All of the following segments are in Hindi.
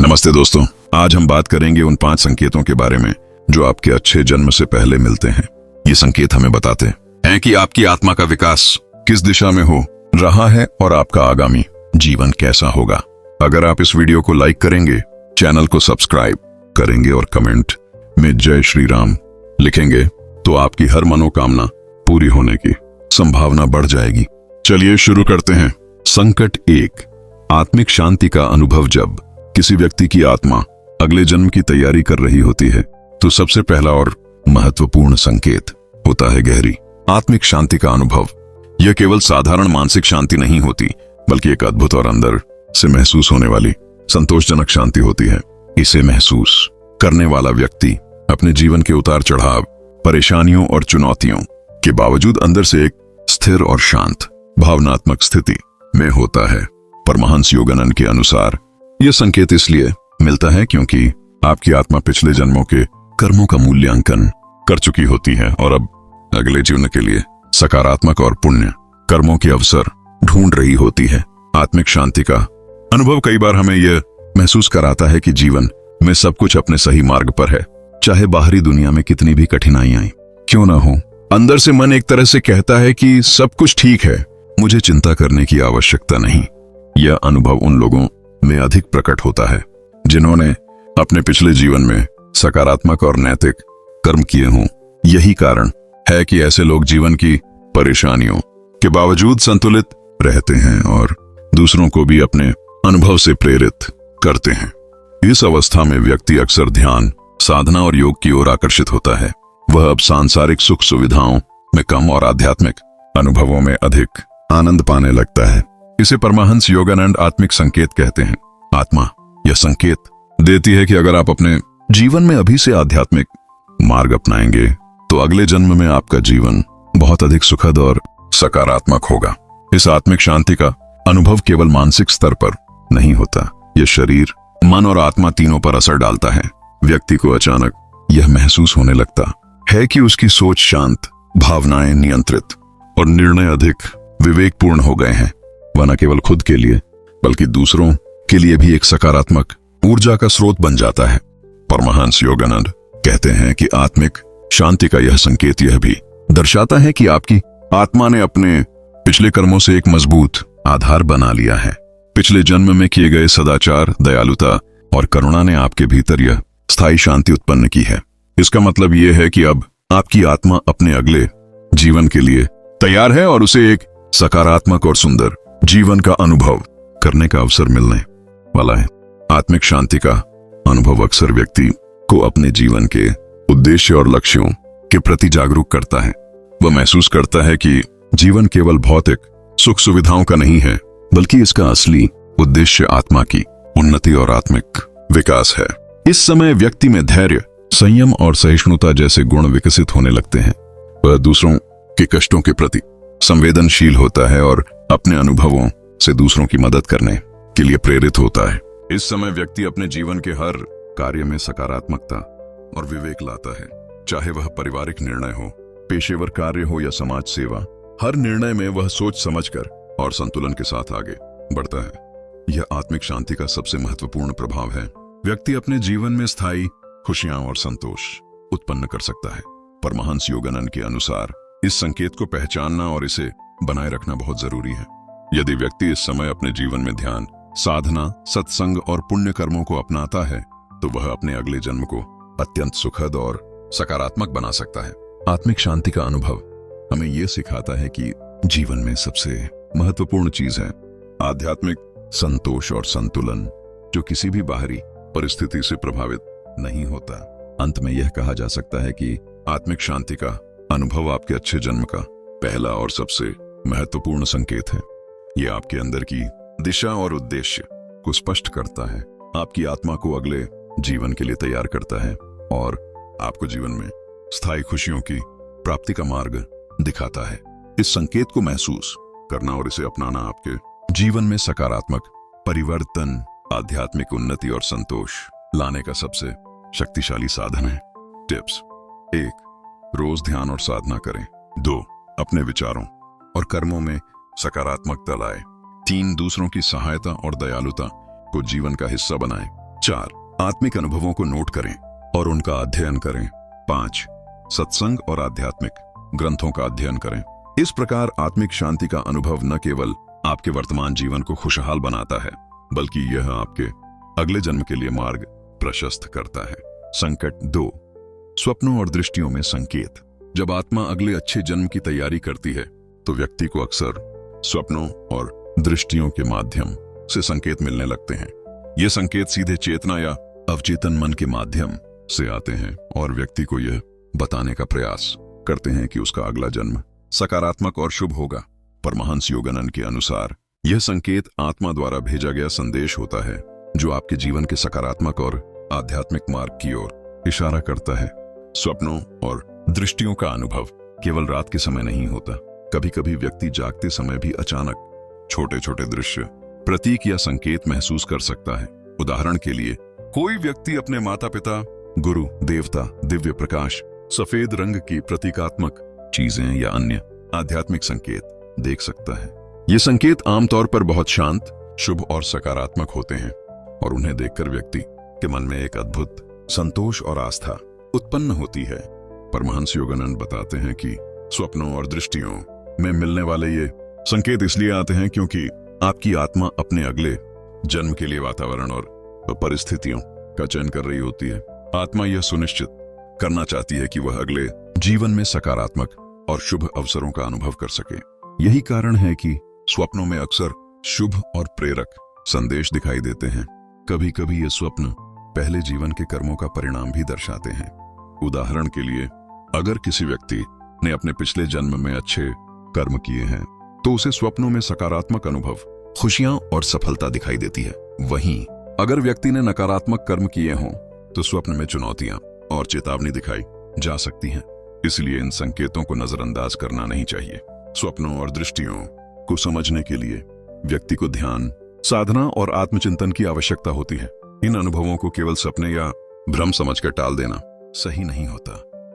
नमस्ते दोस्तों, आज हम बात करेंगे उन 5 संकेतों के बारे में जो आपके अच्छे जन्म से पहले मिलते हैं। ये संकेत हमें बताते हैं कि आपकी आत्मा का विकास किस दिशा में हो रहा है और आपका आगामी जीवन कैसा होगा। अगर आप इस वीडियो को लाइक करेंगे, चैनल को सब्सक्राइब करेंगे और कमेंट में जय श्री राम लिखेंगे तो आपकी हर मनोकामना पूरी होने की संभावना बढ़ जाएगी। चलिए शुरू करते हैं। संकट 1, आत्मिक शांति का अनुभव। जब किसी व्यक्ति की आत्मा अगले जन्म की तैयारी कर रही होती है तो सबसे पहला और महत्वपूर्ण संकेत होता है गहरी आत्मिक शांति का अनुभव। यह केवल साधारण मानसिक शांति नहीं होती, बल्कि एक अद्भुत और अंदर से महसूस होने वाली संतोषजनक शांति होती है। इसे महसूस करने वाला व्यक्ति अपने जीवन के उतार चढ़ाव, परेशानियों और चुनौतियों के बावजूद अंदर से एक स्थिर और शांत भावनात्मक स्थिति में होता है। परमहंस योगानंद के अनुसार यह संकेत इसलिए मिलता है क्योंकि आपकी आत्मा पिछले जन्मों के कर्मों का मूल्यांकन कर चुकी होती है और अब अगले जीवन के लिए सकारात्मक और पुण्य कर्मों के अवसर ढूंढ रही होती है। आत्मिक शांति का अनुभव कई बार हमें यह महसूस कराता है कि जीवन में सब कुछ अपने सही मार्ग पर है, चाहे बाहरी दुनिया में कितनी भी कठिनाइयां क्यों ना हो। अंदर से मन एक तरह से कहता है कि सब कुछ ठीक है, मुझे चिंता करने की आवश्यकता नहीं। यह अनुभव उन लोगों में अधिक प्रकट होता है जिन्होंने अपने पिछले जीवन में सकारात्मक और नैतिक कर्म किए हों। यही कारण है कि ऐसे लोग जीवन की परेशानियों के बावजूद संतुलित रहते हैं और दूसरों को भी अपने अनुभव से प्रेरित करते हैं। इस अवस्था में व्यक्ति अक्सर ध्यान, साधना और योग की ओर आकर्षित होता है। वह अब सांसारिक सुख सुविधाओं में कम और आध्यात्मिक अनुभवों में अधिक आनंद पाने लगता है। इसे परमहंस योगानंद आत्मिक संकेत कहते हैं। आत्मा यह संकेत देती है कि अगर आप अपने जीवन में अभी से आध्यात्मिक मार्ग अपनाएंगे तो अगले जन्म में आपका जीवन बहुत अधिक सुखद और सकारात्मक होगा। इस आत्मिक शांति का अनुभव केवल मानसिक स्तर पर नहीं होता, यह शरीर, मन और आत्मा तीनों पर असर डालता है। व्यक्ति को अचानक यह महसूस होने लगता है कि उसकी सोच शांत, भावनाएं नियंत्रित और निर्णय अधिक विवेकपूर्ण हो गए हैं। वह न केवल खुद के लिए बल्कि दूसरों के लिए भी एक सकारात्मक ऊर्जा का स्रोत बन जाता है। परमहंस योगानंद कहते हैं कि आत्मिक शांति का यह संकेत यह भी दर्शाता है कि आपकी आत्मा ने अपने पिछले कर्मों से एक मजबूत आधार बना लिया है। पिछले जन्म में किए गए सदाचार, दयालुता और करुणा ने आपके भीतर यह स्थायी शांति उत्पन्न की है। इसका मतलब यह है कि अब आपकी आत्मा अपने अगले जीवन के लिए तैयार है और उसे एक सकारात्मक और सुंदर जीवन का अनुभव करने का अवसर मिलने वाला है। आत्मिक शांति का अनुभव अक्सर व्यक्ति को अपने जीवन के उद्देश्य और लक्ष्यों के प्रति जागरूक करता है। वह महसूस करता है कि जीवन केवल भौतिक सुख सुविधाओं का नहीं है, बल्कि इसका असली उद्देश्य आत्मा की उन्नति और आत्मिक विकास है। इस समय व्यक्ति में धैर्य, संयम और सहिष्णुता जैसे गुण विकसित होने लगते हैं। वह दूसरों के कष्टों के प्रति संवेदनशील होता है और अपने अनुभवों से दूसरों की मदद करने के लिए प्रेरित होता है। इस समय व्यक्ति अपने जीवन के हर कार्य में सकारात्मकता और विवेक लाता है, चाहे वह पारिवारिक निर्णय हो, पेशेवर कार्य हो या समाज सेवा। हर निर्णय में वह सोच समझकर और संतुलन के साथ आगे बढ़ता है। यह आत्मिक शांति का सबसे महत्वपूर्ण प्रभाव है। व्यक्ति अपने जीवन में स्थायी खुशियां और संतोष उत्पन्न कर सकता है। परमहंस योगानंद के अनुसार इस संकेत को पहचानना और इसे बनाए रखना बहुत जरूरी है। यदि व्यक्ति इस समय अपने जीवन में ध्यान, साधना, सत्संग और पुण्य कर्मों को अपनाता है तो वह अपने अगले जन्म को अत्यंत सुखद और सकारात्मक बना सकता है। आत्मिक शांति का अनुभव हमें यह सिखाता है कि जीवन में सबसे महत्वपूर्ण चीज है आध्यात्मिक संतोष और संतुलन, जो किसी भी बाहरी परिस्थिति से प्रभावित नहीं होता। अंत में यह कहा जा सकता है कि आत्मिक शांति का अनुभव आपके अच्छे जन्म का पहला और सबसे महत्वपूर्ण संकेत है। यह आपके अंदर की दिशा और उद्देश्य को स्पष्ट करता है, आपकी आत्मा को अगले जीवन के लिए तैयार करता है और आपको जीवन में स्थायी खुशियों की प्राप्ति का मार्ग दिखाता है। इस संकेत को महसूस करना और इसे अपनाना आपके जीवन में सकारात्मक परिवर्तन, आध्यात्मिक उन्नति और संतोष लाने का सबसे शक्तिशाली साधन है। टिप्स: 1. रोज ध्यान और साधना करें। 2. अपने विचारों और कर्मों में सकारात्मकता लाएं। 3. दूसरों की सहायता और दयालुता को जीवन का हिस्सा बनाएं। 4. आत्मिक अनुभवों को नोट करें और उनका अध्ययन करें। 5. सत्संग और आध्यात्मिक ग्रंथों का अध्ययन करें। इस प्रकार आत्मिक शांति का अनुभव न केवल आपके वर्तमान जीवन को खुशहाल बनाता है, बल्कि यह आपके अगले जन्म के लिए मार्ग प्रशस्त करता है। संकट 2. स्वप्नों और दृष्टियों में संकेत। जब आत्मा अगले अच्छे जन्म की तैयारी करती है तो व्यक्ति को अक्सर स्वप्नों और दृष्टियों के माध्यम से संकेत मिलने लगते हैं। ये संकेत सीधे चेतना या अवचेतन मन के माध्यम से आते हैं और व्यक्ति को यह बताने का प्रयास करते हैं कि उसका अगला जन्म सकारात्मक और शुभ होगा। परमहंस योगानंद के अनुसार यह संकेत आत्मा द्वारा भेजा गया संदेश होता है जो आपके जीवन के सकारात्मक और आध्यात्मिक मार्ग की ओर इशारा करता है। स्वप्नों और दृष्टियों का अनुभव केवल रात के समय नहीं होता। कभी कभी व्यक्ति जागते समय भी अचानक छोटे छोटे दृश्य, प्रतीक या संकेत महसूस कर सकता है। उदाहरण के लिए, कोई व्यक्ति अपने माता पिता, गुरु, देवता, दिव्य प्रकाश, सफेद रंग की प्रतीकात्मक चीजें या अन्य आध्यात्मिक संकेत देख सकता है। ये संकेत आमतौर पर बहुत शांत, शुभ और सकारात्मक होते हैं और उन्हें देखकर व्यक्ति के मन में एक अद्भुत संतोष और आस्था उत्पन्न होती है। परमहंस योगानंद बताते हैं कि स्वप्नों और दृष्टियों में मिलने वाले ये संकेत इसलिए आते हैं क्योंकि आपकी आत्मा अपने अगले जन्म के लिए वातावरण और परिस्थितियों का चयन कर रही होती है। आत्मा यह सुनिश्चित करना चाहती है कि वह अगले जीवन में सकारात्मक और शुभ अवसरों का अनुभव कर सके। यही कारण है कि स्वप्नों में अक्सर शुभ और प्रेरक संदेश दिखाई देते हैं। कभी कभी ये स्वप्न पहले जीवन के कर्मों का परिणाम भी दर्शाते हैं। उदाहरण के लिए, अगर किसी व्यक्ति ने अपने पिछले जन्म में अच्छे कर्म किए हैं तो उसे स्वप्नों में सकारात्मक अनुभव, खुशियां और सफलता दिखाई देती है। वहीं अगर व्यक्ति ने नकारात्मक कर्म किए हों तो स्वप्न में चुनौतियां और चेतावनी दिखाई जा सकती हैं। इसलिए इन संकेतों को नजरअंदाज करना नहीं चाहिए। स्वप्नों और दृष्टियों को समझने के लिए व्यक्ति को ध्यान, साधना और आत्मचिंतन की आवश्यकता होती है। इन अनुभवों को केवल सपने या भ्रम समझकर टाल देना सही नहीं होता,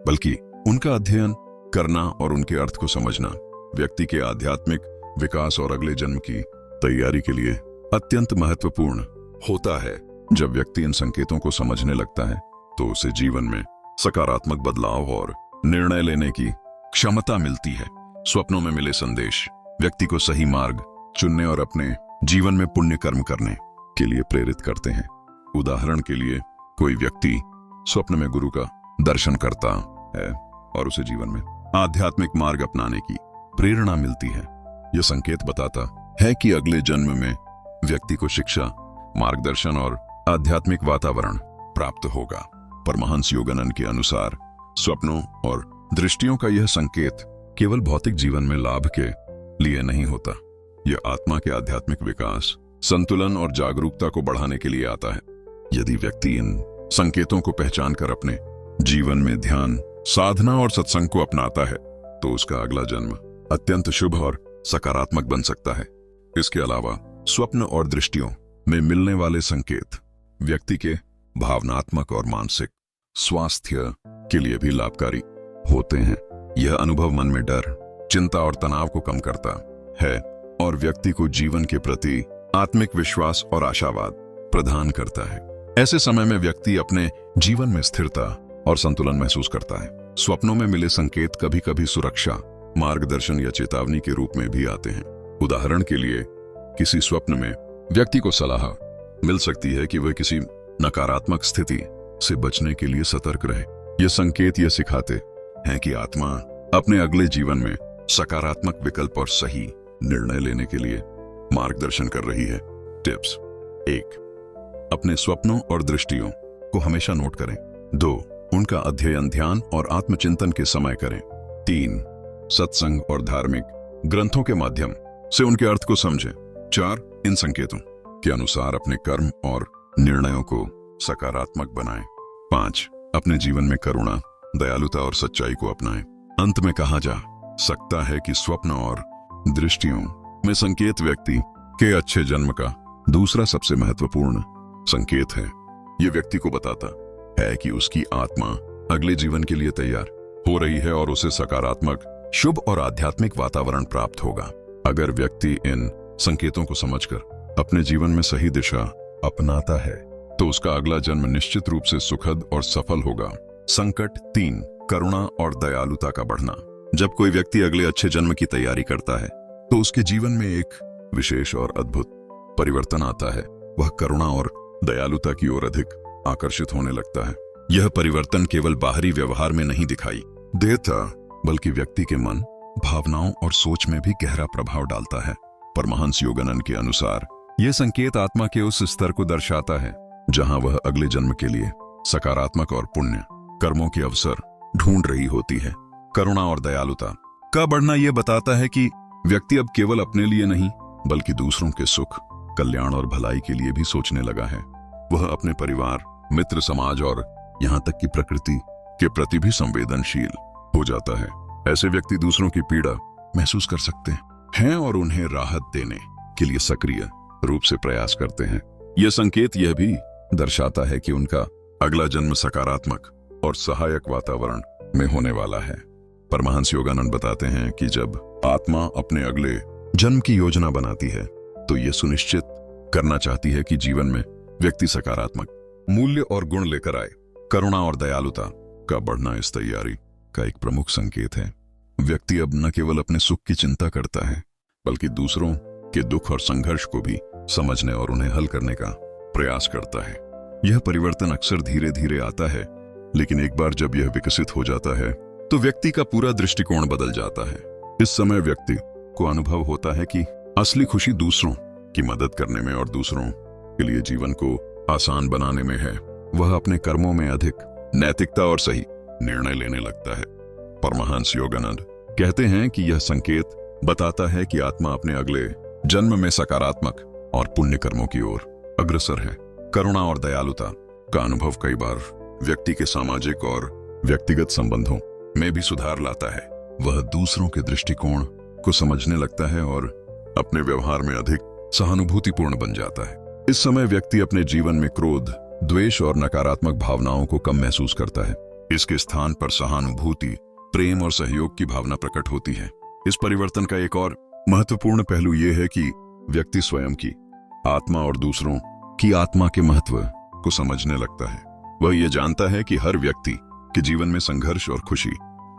बल्कि उनका अध्ययन करना और उनके अर्थ को समझना व्यक्ति के आध्यात्मिक विकास और अगले जन्म की तैयारी के लिए अत्यंत महत्वपूर्ण होता है। जब व्यक्ति इन संकेतों को समझने लगता है तो उसे जीवन में सकारात्मक बदलाव और निर्णय लेने की क्षमता मिलती है। स्वप्नों में मिले संदेश व्यक्ति को सही मार्ग चुनने और अपने जीवन में पुण्य कर्म करने के लिए प्रेरित करते हैं। उदाहरण के लिए, कोई व्यक्ति स्वप्न में गुरु का दर्शन करता है और उसे जीवन में आध्यात्मिक मार्ग अपनाने की प्रेरणा मिलती है। यह संकेत बताता है कि अगले जन्म में व्यक्ति को शिक्षा, मार्गदर्शन और आध्यात्मिक वातावरण प्राप्त होगा। परमहंस योगानंद के अनुसार स्वप्नों और दृष्टियों का यह संकेत केवल भौतिक जीवन में लाभ के लिए नहीं होता। यह आत्मा के आध्यात्मिक विकास, संतुलन और जागरूकता को बढ़ाने के लिए आता है। यदि व्यक्ति इन संकेतों को पहचानकर अपने जीवन में ध्यान, साधना और सत्संग को अपनाता है तो उसका अगला जन्म अत्यंत शुभ और सकारात्मक बन सकता है। इसके अलावा स्वप्न और दृष्टियों में मिलने वाले संकेत व्यक्ति के भावनात्मक और मानसिक स्वास्थ्य के लिए भी लाभकारी होते हैं। यह अनुभव मन में डर, चिंता और तनाव को कम करता है और व्यक्ति को जीवन के प्रति आत्मिक विश्वास और आशावाद प्रदान करता है। ऐसे समय में व्यक्ति अपने जीवन में स्थिरता और संतुलन महसूस करता है। स्वप्नों में मिले संकेत कभी कभी सुरक्षा, मार्गदर्शन या चेतावनी के रूप में भी आते हैं। उदाहरण के लिए, किसी स्वप्न में व्यक्ति को सलाह मिल सकती है कि वह किसी नकारात्मक स्थिति से बचने के लिए सतर्क रहे। ये संकेत यह सिखाते हैं कि आत्मा अपने अगले जीवन में सकारात्मक विकल्प और सही निर्णय लेने के लिए मार्गदर्शन कर रही है। टिप्स: 1. अपने स्वप्नों और दृष्टियों को हमेशा नोट करें। 2. उनका अध्ययन, ध्यान और आत्मचिंतन के समय करें। 3. सत्संग और धार्मिक ग्रंथों के माध्यम से उनके अर्थ को समझें। 4. इन संकेतों के अनुसार अपने कर्म और निर्णयों को सकारात्मक बनाएं। 5. अपने जीवन में करुणा, दयालुता और सच्चाई को अपनाएं। अंत में कहा जा सकता है कि स्वप्न और दृष्टियों में संकेत व्यक्ति के अच्छे जन्म का दूसरा सबसे महत्वपूर्ण संकेत है। यह व्यक्ति को बताता है कि उसकी आत्मा अगले जीवन के लिए तैयार हो रही है और उसे सकारात्मक, शुभ और आध्यात्मिक वातावरण प्राप्त होगा। अगर व्यक्ति इन संकेतों को समझकर अपने जीवन में सही दिशा अपनाता है तो उसका अगला जन्म निश्चित रूप से सुखद और सफल होगा। संकट 3, करुणा और दयालुता का बढ़ना। जब कोई व्यक्ति अगले अच्छे जन्म की तैयारी करता है तो उसके जीवन में एक विशेष और अद्भुत परिवर्तन आता है। वह करुणा और दयालुता की ओर अधिक आकर्षित होने लगता है। यह परिवर्तन केवल बाहरी व्यवहार में नहीं दिखाई देता, बल्कि व्यक्ति के मन, भावनाओं और सोच में भी गहरा प्रभाव डालता है। परमहंस योगानंद के अनुसार यह संकेत आत्मा के उस स्तर को दर्शाता है जहां वह अगले जन्म के लिए सकारात्मक और पुण्य कर्मों के अवसर ढूंढ रही होती है। करुणा और दयालुता का बढ़ना यह बताता है कि व्यक्ति अब केवल अपने लिए नहीं, बल्कि दूसरों के सुख, कल्याण और भलाई के लिए भी सोचने लगा है। वह अपने परिवार, मित्र, समाज और यहाँ तक कि प्रकृति के प्रति भी संवेदनशील हो जाता है। ऐसे व्यक्ति दूसरों की पीड़ा महसूस कर सकते हैं और उन्हें राहत देने के लिए सक्रिय रूप से प्रयास करते हैं। यह संकेत यह भी दर्शाता है कि उनका अगला जन्म सकारात्मक और सहायक वातावरण में होने वाला है। परमहंस योगानंद बताते हैं कि जब आत्मा अपने अगले जन्म की योजना बनाती है तो यह सुनिश्चित करना चाहती है कि जीवन में व्यक्ति सकारात्मक मूल्य और गुण लेकर आए। करुणा और दयालुता का बढ़ना इस तैयारी का एक प्रमुख संकेत है। व्यक्ति अब न केवल अपने सुख की चिंता करता है, बल्कि दूसरों के दुख और संघर्ष को भी समझने और उन्हें हल करने का प्रयास करता है। यह परिवर्तन अक्सर धीरे धीरे आता है, लेकिन एक बार जब यह विकसित हो जाता है तो व्यक्ति का पूरा दृष्टिकोण बदल जाता है। इस समय व्यक्ति को अनुभव होता है कि असली खुशी दूसरों की मदद करने में और दूसरों के लिए जीवन को आसान बनाने में है। वह अपने कर्मों में अधिक नैतिकता और सही निर्णय लेने लगता है। परमहंस योगानंद कहते हैं कि यह संकेत बताता है कि आत्मा अपने अगले जन्म में सकारात्मक और पुण्य कर्मों की ओर अग्रसर है। करुणा और दयालुता का अनुभव कई बार व्यक्ति के सामाजिक और व्यक्तिगत संबंधों में भी सुधार लाता है। वह दूसरों के दृष्टिकोण को समझने लगता है और अपने व्यवहार में अधिक सहानुभूतिपूर्ण बन जाता है। इस समय व्यक्ति अपने जीवन में क्रोध, द्वेष और नकारात्मक भावनाओं को कम महसूस करता है। इसके स्थान पर सहानुभूति, प्रेम और सहयोग की भावना प्रकट होती है। इस परिवर्तन का एक और महत्वपूर्ण पहलू यह है कि व्यक्ति स्वयं की आत्मा और दूसरों की आत्मा के महत्व को समझने लगता है। वह यह जानता है कि हर व्यक्ति के जीवन में संघर्ष और खुशी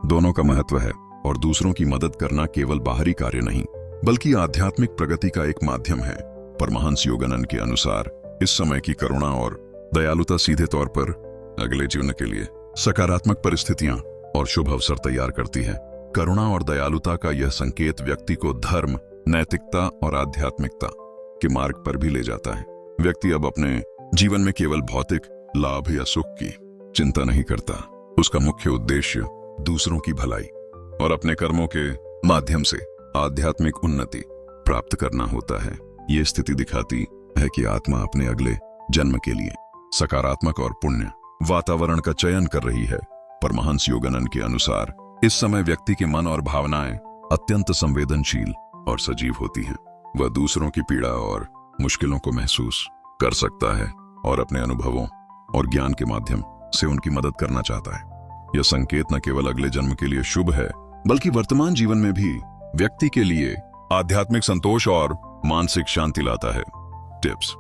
दोनों का महत्व है और दूसरों की मदद करना केवल बाहरी कार्य नहीं, बल्कि आध्यात्मिक प्रगति का एक माध्यम है। परमहंस योगानंद के अनुसार इस समय की करुणा और दयालुता सीधे तौर पर अगले जीवन के लिए सकारात्मक परिस्थितियां और शुभ अवसर तैयार करती है। करुणा और दयालुता का यह संकेत व्यक्ति को धर्म, नैतिकता और आध्यात्मिकता के मार्ग पर भी ले जाता है। व्यक्ति अब अपने जीवन में केवल भौतिक लाभ या सुख की चिंता नहीं करता। उसका मुख्य उद्देश्य दूसरों की भलाई और अपने कर्मों के माध्यम से आध्यात्मिक उन्नति प्राप्त करना होता है। ये स्थिति दिखाती है कि आत्मा अपने अगले जन्म के लिए सकारात्मक और पुण्य वातावरण का चयन कर रही है। परमहंस योगानंद के अनुसार इस समय व्यक्ति के मन और भावनाएं अत्यंत संवेदनशील और सजीव होती हैं। वह दूसरों की पीड़ा और मुश्किलों को महसूस कर सकता है और अपने अनुभवों और ज्ञान के माध्यम से उनकी मदद करना चाहता है। यह संकेत न केवल अगले जन्म के लिए शुभ है, बल्कि वर्तमान जीवन में भी व्यक्ति के लिए आध्यात्मिक संतोष और मानसिक शांति लाता है। टिप्स: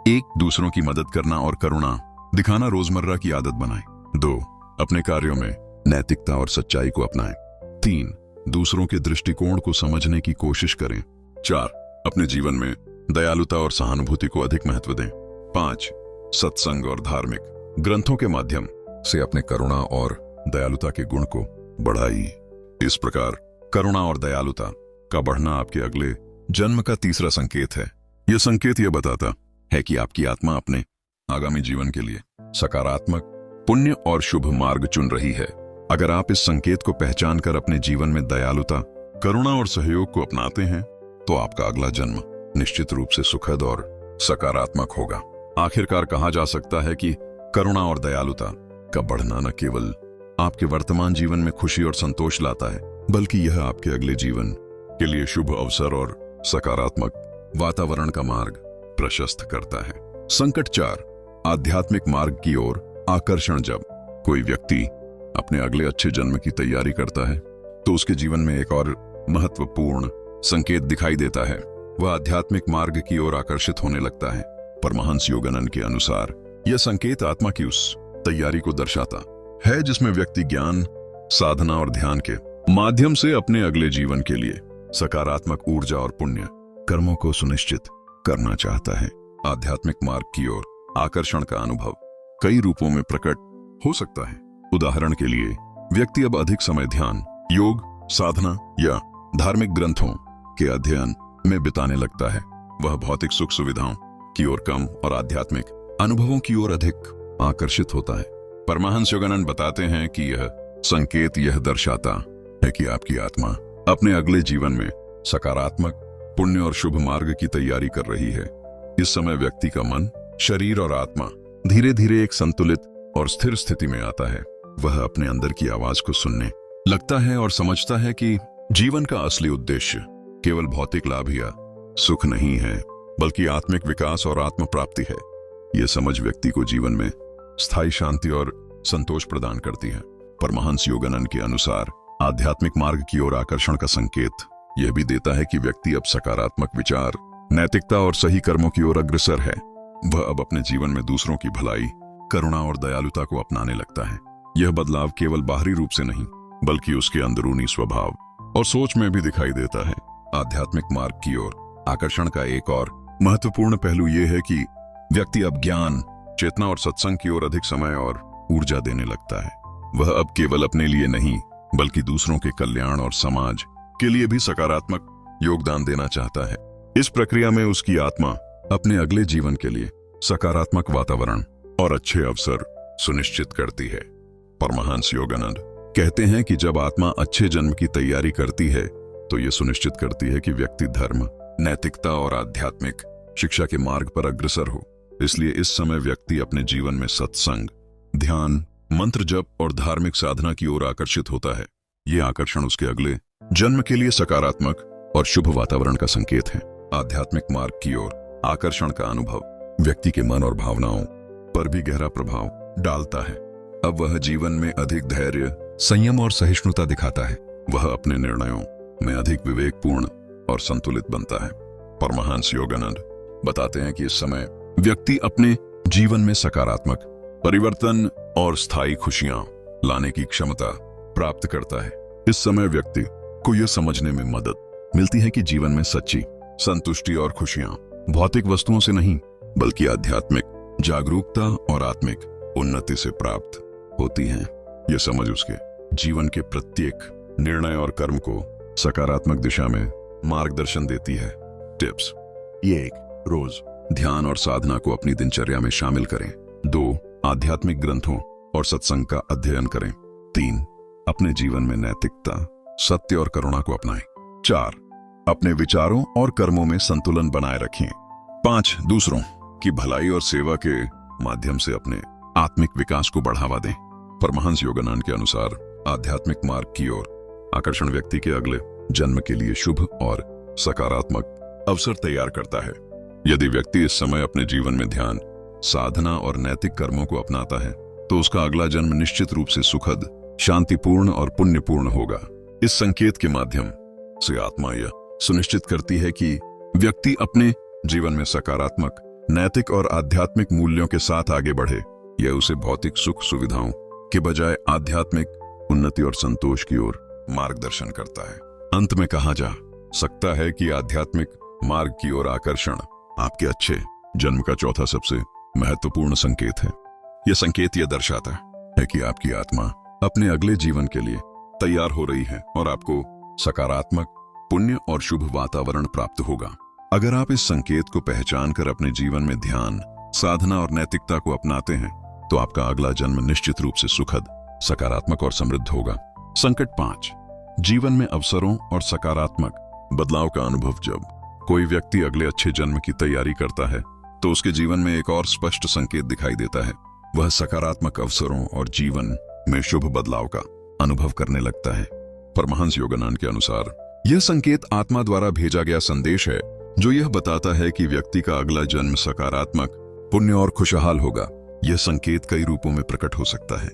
1. दूसरों की मदद करना और करुणा दिखाना रोजमर्रा की आदत बनाएं। 2. अपने कार्यों में नैतिकता और सच्चाई को अपनाएं। 3. दूसरों के दृष्टिकोण को समझने की कोशिश करें। 4. अपने जीवन में दयालुता और सहानुभूति को अधिक महत्व दें। 5. सत्संग और धार्मिक ग्रंथों के माध्यम से अपने करुणा और दयालुता के गुण को बढ़ाइए। इस प्रकार करुणा और दयालुता का बढ़ना आपके अगले जन्म का तीसरा संकेत है। यह संकेत यह बताता है कि आपकी आत्मा अपने आगामी जीवन के लिए सकारात्मक, पुण्य और शुभ मार्ग चुन रही है। अगर आप इस संकेत को पहचान कर अपने जीवन में दयालुता, करुणा और सहयोग को अपनाते हैं तो आपका अगला जन्म निश्चित रूप से सुखद और सकारात्मक होगा। आखिरकार कहा जा सकता है कि करुणा और दयालुता का बढ़ना न केवल आपके वर्तमान जीवन में खुशी और संतोष लाता है, बल्कि यह आपके अगले जीवन के लिए शुभ अवसर और सकारात्मक वातावरण का मार्ग प्रशस्त करता है। संकट 4. आध्यात्मिक मार्ग की ओर आकर्षण। जब कोई व्यक्ति अपने अगले अच्छे जन्म की तैयारी करता है तो उसके जीवन में एक और महत्वपूर्ण संकेत दिखाई देता है। वह आध्यात्मिक मार्ग की ओर आकर्षित होने लगता है। परमहंस योगानंद के अनुसार यह संकेत आत्मा की उस तैयारी को दर्शाता है जिसमें व्यक्ति ज्ञान, साधना और ध्यान के माध्यम से अपने अगले जीवन के लिए सकारात्मक ऊर्जा और पुण्य कर्मों को सुनिश्चित करना चाहता है। आध्यात्मिक मार्ग की ओर आकर्षण का अनुभव कई रूपों में प्रकट हो सकता है। उदाहरण के लिए, व्यक्ति अब अधिक समय ध्यान, योग, साधना या धार्मिक ग्रंथों के अध्ययन में बिताने लगता है। वह भौतिक सुख सुविधाओं की ओर कम और आध्यात्मिक अनुभवों की ओर अधिक आकर्षित होता है। परमहंस योगानंद बताते हैं कि यह संकेत यह दर्शाता है कि आपकी आत्मा अपने अगले जीवन में सकारात्मक, पुण्य और शुभ मार्ग की तैयारी कर रही है। इस समय व्यक्ति का मन, शरीर और आत्मा धीरे धीरे एक संतुलित और स्थिर स्थिति में आता है। वह अपने अंदर की आवाज को सुनने लगता है और समझता है कि जीवन का असली उद्देश्य केवल भौतिक लाभ या सुख नहीं है, बल्कि आत्मिक विकास और आत्म प्राप्ति है। यह समझ व्यक्ति को जीवन में स्थायी शांति और संतोष प्रदान करती है। परमहंस योगानंद के अनुसार आध्यात्मिक मार्ग की ओर आकर्षण का संकेत यह भी देता है कि व्यक्ति अब सकारात्मक विचार, नैतिकता और सही कर्मों की ओर अग्रसर है। वह अब अपने जीवन में दूसरों की भलाई, करुणा और दयालुता को अपनाने लगता है। यह बदलाव केवल बाहरी रूप से नहीं, बल्कि उसके अंदरूनी स्वभाव और सोच में भी दिखाई देता है। आध्यात्मिक मार्ग की ओर आकर्षण का एक और महत्वपूर्ण पहलू यह है कि व्यक्ति अब ज्ञान, चेतना और सत्संग की ओर अधिक समय और ऊर्जा देने लगता है। वह अब केवल अपने लिए नहीं, बल्कि दूसरों के कल्याण और समाज के लिए भी सकारात्मक योगदान देना चाहता है। इस प्रक्रिया में उसकी आत्मा अपने अगले जीवन के लिए सकारात्मक वातावरण और अच्छे अवसर सुनिश्चित करती है। परमहंस योगानंद कहते हैं कि जब आत्मा अच्छे जन्म की तैयारी करती है, तो यह सुनिश्चित करती है कि व्यक्ति धर्म, नैतिकता और आध्यात्मिक शिक्षा के मार्ग पर अग्रसर हो। इसलिए इस समय व्यक्ति अपने जीवन में सत्संग, ध्यान, मंत्र जप और धार्मिक साधना की ओर आकर्षित होता है। यह आकर्षण उसके अगले जन्म के लिए सकारात्मक और शुभ वातावरण का संकेत है। आध्यात्मिक मार्ग की ओर आकर्षण का अनुभव व्यक्ति के मन और भावनाओं पर भी गहरा प्रभाव डालता है। अब वह जीवन में अधिक धैर्य, संयम और सहिष्णुता दिखाता है। वह अपने निर्णयों में अधिक विवेकपूर्ण और संतुलित बनता है। परमहंस योगानंद बताते हैं कि इस समय व्यक्ति अपने जीवन में सकारात्मक परिवर्तन और स्थायी खुशियां लाने की क्षमता प्राप्त करता है। इस समय व्यक्ति को यह समझने में मदद मिलती है कि जीवन में सच्ची संतुष्टि और खुशियां भौतिक वस्तुओं से नहीं, बल्कि आध्यात्मिक जागरूकता और आत्मिक उन्नति से प्राप्त होती हैं। यह समझ उसके जीवन के प्रत्येक निर्णय और कर्म को सकारात्मक दिशा में मार्गदर्शन देती है। टिप्स: 1. रोज ध्यान और साधना को अपनी दिनचर्या में शामिल करें। 2. आध्यात्मिक ग्रंथों और सत्संग का अध्ययन करें। 3. अपने जीवन में नैतिकता, सत्य और करुणा को अपनाएं। 4. अपने विचारों और कर्मों में संतुलन बनाए रखें। 5. दूसरों की भलाई और सेवा के माध्यम से अपने आत्मिक विकास को बढ़ावा दें। परमहंस योगानंद के अनुसार आध्यात्मिक मार्ग की ओर आकर्षण व्यक्ति के अगले जन्म के लिए शुभ और सकारात्मक अवसर तैयार करता है। यदि व्यक्ति इस समय अपने जीवन में ध्यान, साधना और नैतिक कर्मों को अपनाता है, तो उसका अगला जन्म निश्चित रूप से सुखद, शांतिपूर्ण और पुण्यपूर्ण होगा। इस संकेत के माध्यम से आत्मा यह सुनिश्चित करती है कि व्यक्ति अपने जीवन में सकारात्मक, नैतिक और आध्यात्मिक मूल्यों के साथ आगे बढ़े। यह उसे भौतिक सुख सुविधाओं के बजाय आध्यात्मिक उन्नति और संतोष की ओर मार्गदर्शन करता है। अंत में कहा जा सकता है कि आध्यात्मिक मार्ग की ओर आकर्षण आपके अच्छे जन्म का चौथा सबसे महत्वपूर्ण संकेत है। यह संकेत यह दर्शाता है कि आपकी आत्मा अपने अगले जीवन के लिए तैयार हो रही है और आपको सकारात्मक, पुण्य और शुभ वातावरण प्राप्त होगा। अगर आप इस संकेत को पहचान कर अपने जीवन में ध्यान, साधना और नैतिकता को अपनाते हैं, तो आपका अगला जन्म निश्चित रूप से सुखद, सकारात्मक और समृद्ध होगा। संकट 5: जीवन में अवसरों और सकारात्मक बदलाव का अनुभव। जब कोई व्यक्ति अगले अच्छे जन्म की तैयारी करता है, तो उसके जीवन में एक और स्पष्ट संकेत दिखाई देता है। वह सकारात्मक अवसरों और जीवन में शुभ बदलाव का अनुभव करने लगता है। परमहंस योगानंद के अनुसार यह संकेत आत्मा द्वारा भेजा गया संदेश है, जो यह बताता है कि व्यक्ति का अगला जन्म सकारात्मक, पुण्य और खुशहाल होगा। यह संकेत कई रूपों में प्रकट हो सकता है।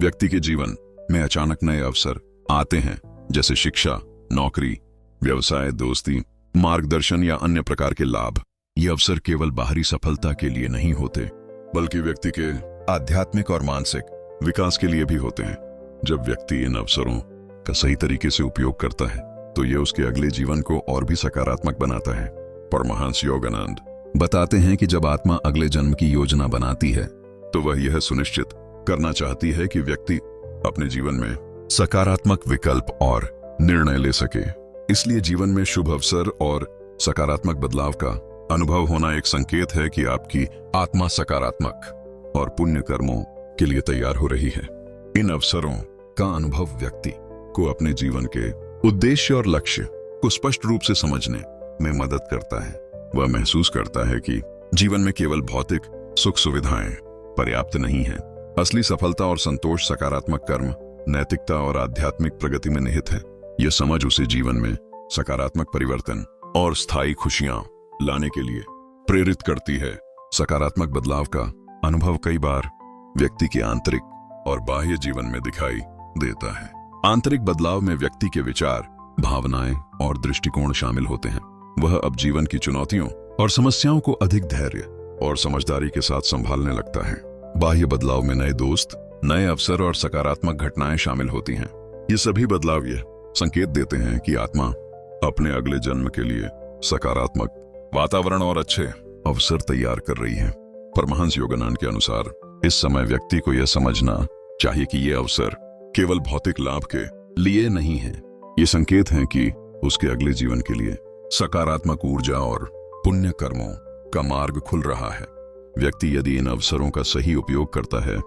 व्यक्ति के जीवन में अचानक नए अवसर आते हैं, जैसे शिक्षा, नौकरी, व्यवसाय, दोस्ती, मार्गदर्शन या अन्य प्रकार के लाभ। ये अवसर केवल बाहरी सफलता के लिए नहीं होते, बल्कि व्यक्ति के आध्यात्मिक और मानसिक विकास के लिए भी होते हैं। जब व्यक्ति इन अवसरों का सही तरीके से उपयोग करता है तो यह उसके अगले जीवन को और भी सकारात्मक बनाता है। परमहंस योगानंद बताते हैं कि जब आत्मा अगले जन्म की योजना बनाती है तो वह यह सुनिश्चित करना चाहती है कि व्यक्ति अपने जीवन में सकारात्मक विकल्प और निर्णय ले सके। इसलिए जीवन में शुभ अवसर और सकारात्मक बदलाव का अनुभव होना एक संकेत है कि आपकी आत्मा सकारात्मक और पुण्य कर्मों के लिए तैयार हो रही है। इन अवसरों का अनुभव व्यक्ति को अपने जीवन के उद्देश्य और लक्ष्य को स्पष्ट रूप से समझने में मदद करता है। वह महसूस करता है कि जीवन में केवल भौतिक सुख सुविधाएं पर्याप्त नहीं है। असली सफलता और संतोष सकारात्मक कर्म, नैतिकता और आध्यात्मिक प्रगति में निहित है। यह समझ उसे जीवन में सकारात्मक परिवर्तन और स्थायी खुशियां लाने के लिए प्रेरित करती है। सकारात्मक बदलाव का अनुभव कई बार व्यक्ति के आंतरिक और बाह्य जीवन में दिखाई देता है। आंतरिक बदलाव में व्यक्ति के विचार, भावनाएं और दृष्टिकोण शामिल होते हैं। वह अब जीवन की चुनौतियों और समस्याओं को अधिक धैर्य और समझदारी के साथ संभालने लगता है। बाह्य बदलाव में नए दोस्त, नए अवसर और सकारात्मक घटनाएं शामिल होती हैं। ये सभी बदलाव यह संकेत देते हैं कि आत्मा अपने अगले जन्म के लिए सकारात्मक वातावरण और अच्छे अवसर तैयार कर रही है। परमहंस योगानंद के अनुसार इस समय व्यक्ति को यह समझना चाहिए कि ये अवसर केवल भौतिक लाभ के लिए नहीं है। ये संकेत हैं कि उसके अगले जीवन के लिए सकारात्मक ऊर्जा और पुण्य कर्मों का मार्ग खुल रहा है। व्यक्ति यदि इन अवसरों का सही उपयोग करता है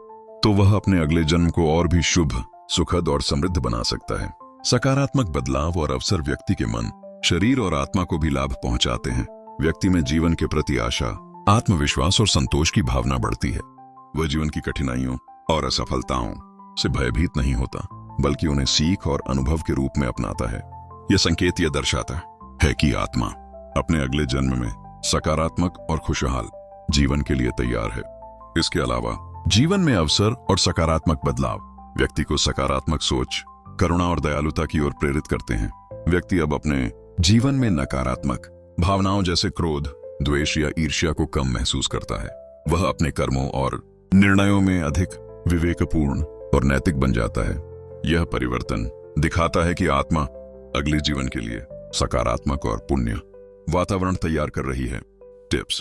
तो वह अपने अगले जन्म को और भी शुभ, सुखद और समृद्ध बना सकता है। सकारात्मक बदलाव और अवसर व्यक्ति के मन, शरीर और आत्मा को भी लाभ पहुंचाते हैं। व्यक्ति में जीवन के प्रति आशा, आत्मविश्वास और संतोष की भावना बढ़ती है। वह जीवन की कठिनाइयों और असफलताओं से भयभीत नहीं होता, बल्कि उन्हें सीख और अनुभव के रूप में अपनाता है। यह संकेत यह दर्शाता है कि आत्मा अपने अगले जन्म में सकारात्मक और खुशहाल जीवन के लिए तैयार है। इसके अलावा जीवन में अवसर और सकारात्मक बदलाव व्यक्ति को सकारात्मक सोच, करुणा और दयालुता की ओर प्रेरित करते हैं। व्यक्ति अब अपने जीवन में नकारात्मक भावनाओं जैसे क्रोध, द्वेष या ईर्ष्या को कम महसूस करता है। वह अपने कर्मों और निर्णयों में अधिक विवेकपूर्ण और नैतिक बन जाता है। यह परिवर्तन दिखाता है कि आत्मा अगले जीवन के लिए सकारात्मक और पुण्य वातावरण तैयार कर रही है। टिप्स: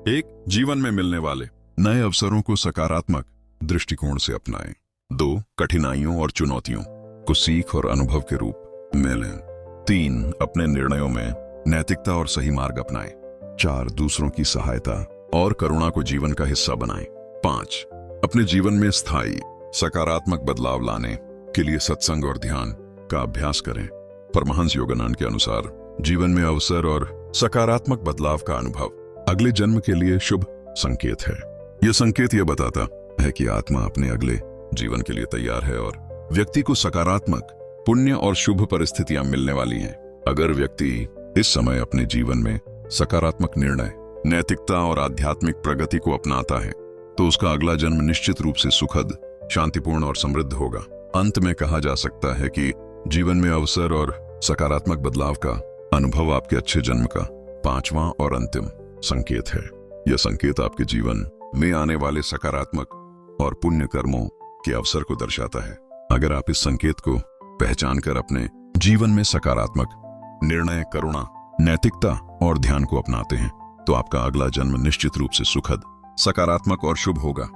1. जीवन में मिलने वाले नए अवसरों को सकारात्मक दृष्टिकोण से अपनाएं। 2. कठिनाइयों और चुनौतियों को सीख और अनुभव के रूप में लें। 3. अपने निर्णयों में नैतिकता और सही मार्ग अपनाएं। 4. दूसरों की सहायता और करुणा को जीवन का हिस्सा बनाएं। 5. अपने जीवन में स्थायी सकारात्मक बदलाव लाने के लिए सत्संग और ध्यान का अभ्यास करें। परमहंस योगानंद के अनुसार जीवन में अवसर और सकारात्मक बदलाव का अनुभव अगले जन्म के लिए शुभ संकेत है। यह संकेत यह बताता है कि आत्मा अपने अगले जीवन के लिए तैयार है और व्यक्ति को सकारात्मक, पुण्य और शुभ परिस्थितियां मिलने वाली हैं। अगर व्यक्ति इस समय अपने जीवन में सकारात्मक निर्णय, नैतिकता और आध्यात्मिक प्रगति को अपनाता है तो उसका अगला जन्म निश्चित रूप से सुखद, शांतिपूर्ण और समृद्ध होगा। अंत में कहा जा सकता है कि जीवन में अवसर और सकारात्मक बदलाव का अनुभव आपके अच्छे जन्म का 5वां और अंतिम संकेत है। यह संकेत आपके जीवन में आने वाले सकारात्मक और पुण्य कर्मों के अवसर को दर्शाता है। अगर आप इस संकेत को पहचान कर अपने जीवन में सकारात्मक निर्णय, करुणा, नैतिकता और ध्यान को अपनाते हैं तो आपका अगला जन्म निश्चित रूप से सुखद, सकारात्मक और शुभ होगा।